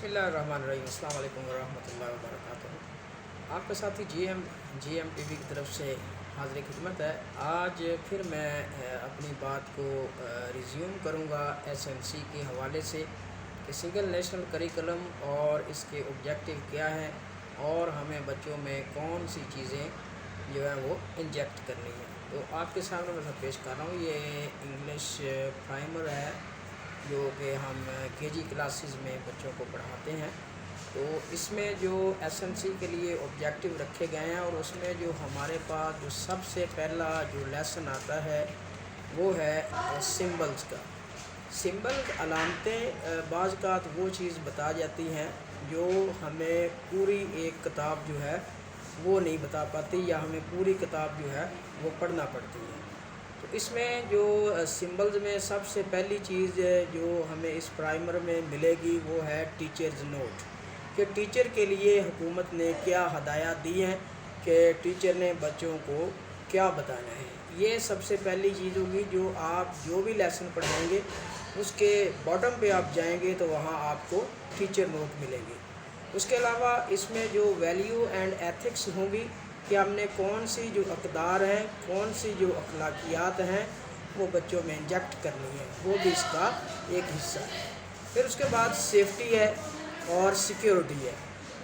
बिस्मिल्लाहिर्रहमानिर्रहीम। अस्सलाम वालेकुम वरहमतुल्लाहि वबरकातुहू। आपके साथ ही जी एम टी वी की तरफ से हाज़िर खिदमत है। आज फिर मैं अपनी बात को रिज्यूम करूँगा एसएनसी के हवाले से कि सिंगल नेशनल करिकुलम और इसके ऑब्जेक्टिव क्या हैं और हमें बच्चों में कौन सी चीज़ें जो है वो इंजेक्ट करनी है। तो आपके सामने मैं पेश कर रहा हूँ। ये इंग्लिश प्राइमर है जो कि हम केजी क्लासेस में बच्चों को पढ़ाते हैं। तो इसमें जो एसएनसी के लिए ऑब्जेक्टिव रखे गए हैं और उसमें जो हमारे पास जो सबसे पहला जो लेसन आता है वो है सिंबल्स का। सिंबल अलामतें बाज़ वो चीज़ बता जाती हैं जो हमें पूरी एक किताब जो है वो नहीं बता पाती या हमें पूरी किताब जो है वो पढ़ना पड़ती है। तो इसमें जो सिंबल्स में सबसे पहली चीज़ जो हमें इस प्राइमर में मिलेगी वो है टीचर्स नोट, कि टीचर के लिए हुकूमत ने क्या हदायत दी हैं, कि टीचर ने बच्चों को क्या बताना है। ये सबसे पहली चीज़ होगी। जो आप जो भी लेसन पढ़ाएंगे उसके बॉटम पे आप जाएंगे तो वहाँ आपको टीचर नोट मिलेंगे। उसके अलावा इसमें जो वैल्यू एंड एथिक्स होंगी कि हमने कौन सी जो अक़दार हैं, कौन सी जो अखलाकियात हैं वो बच्चों में इंजेक्ट करनी है, वो भी इसका एक हिस्सा है। फिर उसके बाद सेफ्टी है और सिक्योरिटी है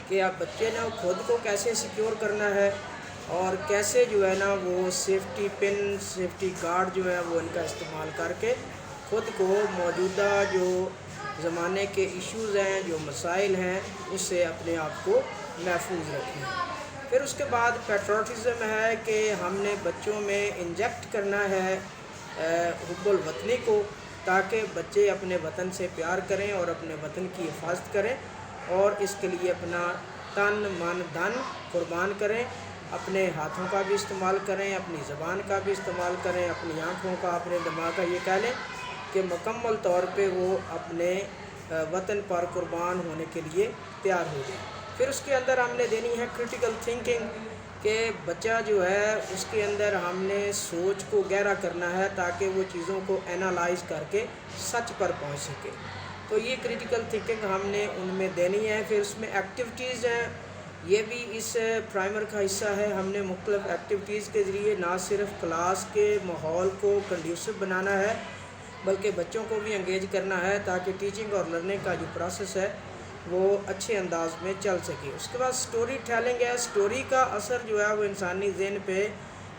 कि आप बच्चे ने खुद को कैसे सिक्योर करना है और कैसे जो है ना वो सेफ्टी पिन, सेफ्टी गार्ड जो है वो इनका इस्तेमाल करके ख़ुद को मौजूदा जो ज़माने के इश्यूज़ हैं, जो मसाइल हैं, उससे अपने आप को महफूज रखें। फिर उसके बाद पैट्रियटिज़म है कि हमने बच्चों में इंजेक्ट करना है हुब्बुल वतनी को, ताकि बच्चे अपने वतन से प्यार करें और अपने वतन की हिफाजत करें और इसके लिए अपना तन मन धन कुर्बान करें। अपने हाथों का भी इस्तेमाल करें, अपनी ज़बान का भी इस्तेमाल करें, अपनी आँखों का, अपने दिमाग का। ये कह लें कि मुकम्मल तौर पे वो अपने वतन पर कुर्बान होने के लिए तैयार हो जाए। फिर उसके अंदर हमने देनी है क्रिटिकल थिंकिंग, कि बच्चा जो है उसके अंदर हमने सोच को गहरा करना है ताकि वो चीज़ों को एनालाइज करके सच पर पहुंच सके। तो ये क्रिटिकल थिंकिंग हमने उनमें देनी है। फिर उसमें एक्टिविटीज़ हैं, ये भी इस प्राइमर का हिस्सा है। हमने मुख्तलिफ एक्टिविटीज़ के ज़रिए ना सिर्फ क्लास के माहौल को कंड्यूसिव बनाना है बल्कि बच्चों को भी इंगेज करना है ताकि टीचिंग और लर्निंग का जो प्रोसेस है वो अच्छे अंदाज में चल सके। उसके बाद स्टोरी टेलिंग है। स्टोरी का असर जो है वो इंसानी ज़हन पे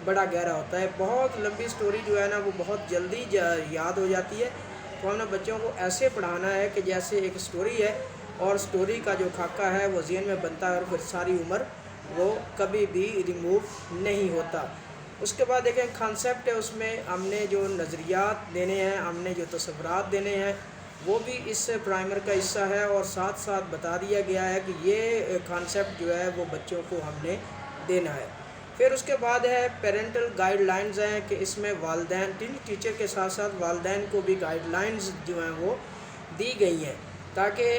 बड़ा गहरा होता है। बहुत लंबी स्टोरी जो है ना वो बहुत जल्दी याद हो जाती है। तो हमने बच्चों को ऐसे पढ़ाना है कि जैसे एक स्टोरी है और स्टोरी का जो खाका है वो ज़हन में बनता है और फिर सारी उम्र वो कभी भी रिमूव नहीं होता। उसके बाद देखें कॉन्सेप्ट है, उसमें हमने जो नज़रियात देने हैं, हमने जो तस्वुरात देने हैं वो भी इस प्राइमर का हिस्सा है और साथ साथ बता दिया गया है कि ये कॉन्सेप्ट जो है वो बच्चों को हमने देना है। फिर उसके बाद है पेरेंटल गाइडलाइंस हैं कि इसमें वालिदैन टीचर के साथ साथ वालिदैन को भी गाइडलाइंस जो हैं वो दी गई हैं ताकि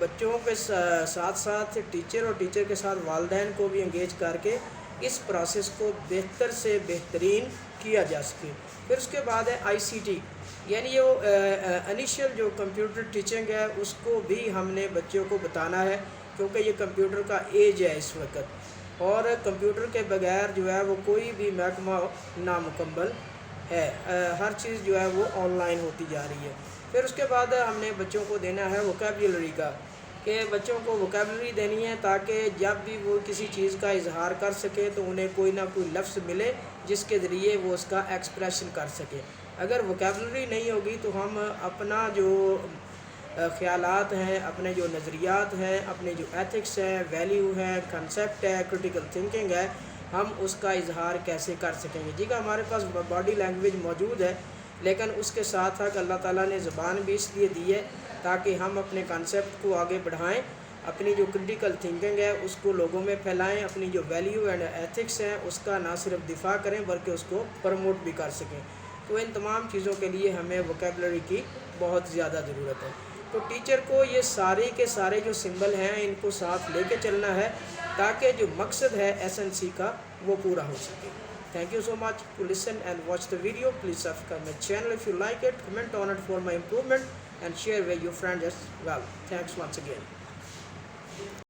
बच्चों के साथ साथ टीचर और टीचर के साथ वालिदैन को भी इंगेज करके इस प्रोसेस को बेहतर से बेहतरीन किया जा सके। फिर उसके बाद है आईसीटी, यानी ये इनिशियल जो कंप्यूटर टीचिंग है उसको भी हमने बच्चों को बताना है क्योंकि ये कंप्यूटर का एज है इस वक्त और कंप्यूटर के बगैर जो है वो कोई भी महकमा नामुकम्मल है। हर चीज़ जो है वो ऑनलाइन होती जा रही है। फिर उसके बाद हमने बच्चों को देना है वोकैबुलरी का, कि बच्चों को वोकैबुलरी देनी है ताकि जब भी वो किसी चीज़ का इजहार कर सके तो उन्हें कोई ना कोई लफ्ज़ मिले जिसके ज़रिए वो उसका एक्सप्रेशन कर सके। अगर वोकैबुलरी नहीं होगी तो हम अपना जो ख़यालात हैं, अपने जो नज़रियात हैं, अपने जो एथिक्स हैं, वैल्यू हैं, कंसेप्ट है, क्रिटिकल थिंकिंग है, हम उसका इजहार कैसे कर सकेंगे। जी का हमारे पास बॉडी लैंग्वेज मौजूद है लेकिन उसके साथ साथ अल्लाह ताला ने ज़बान भी इसलिए दी है ताकि हम अपने कंसेप्ट को आगे बढ़ाएं, अपनी जो क्रिटिकल थिंकिंग है उसको लोगों में फैलाएं, अपनी जो वैल्यू एंड एथिक्स हैं उसका ना सिर्फ दिफा करें बल्कि उसको प्रमोट भी कर सकें। तो इन तमाम चीज़ों के लिए हमें वोकैबुलरी की बहुत ज़्यादा ज़रूरत है। तो टीचर को ये सारे के सारे जो सिंबल हैं इनको साथ लेके चलना है ताकि जो मकसद है एसएनसी का वो पूरा हो सके। Thank you so much to listen and watch the video. Please subscribe my channel if you like it, comment on it for my improvement and share with your friends as well. Thanks once again.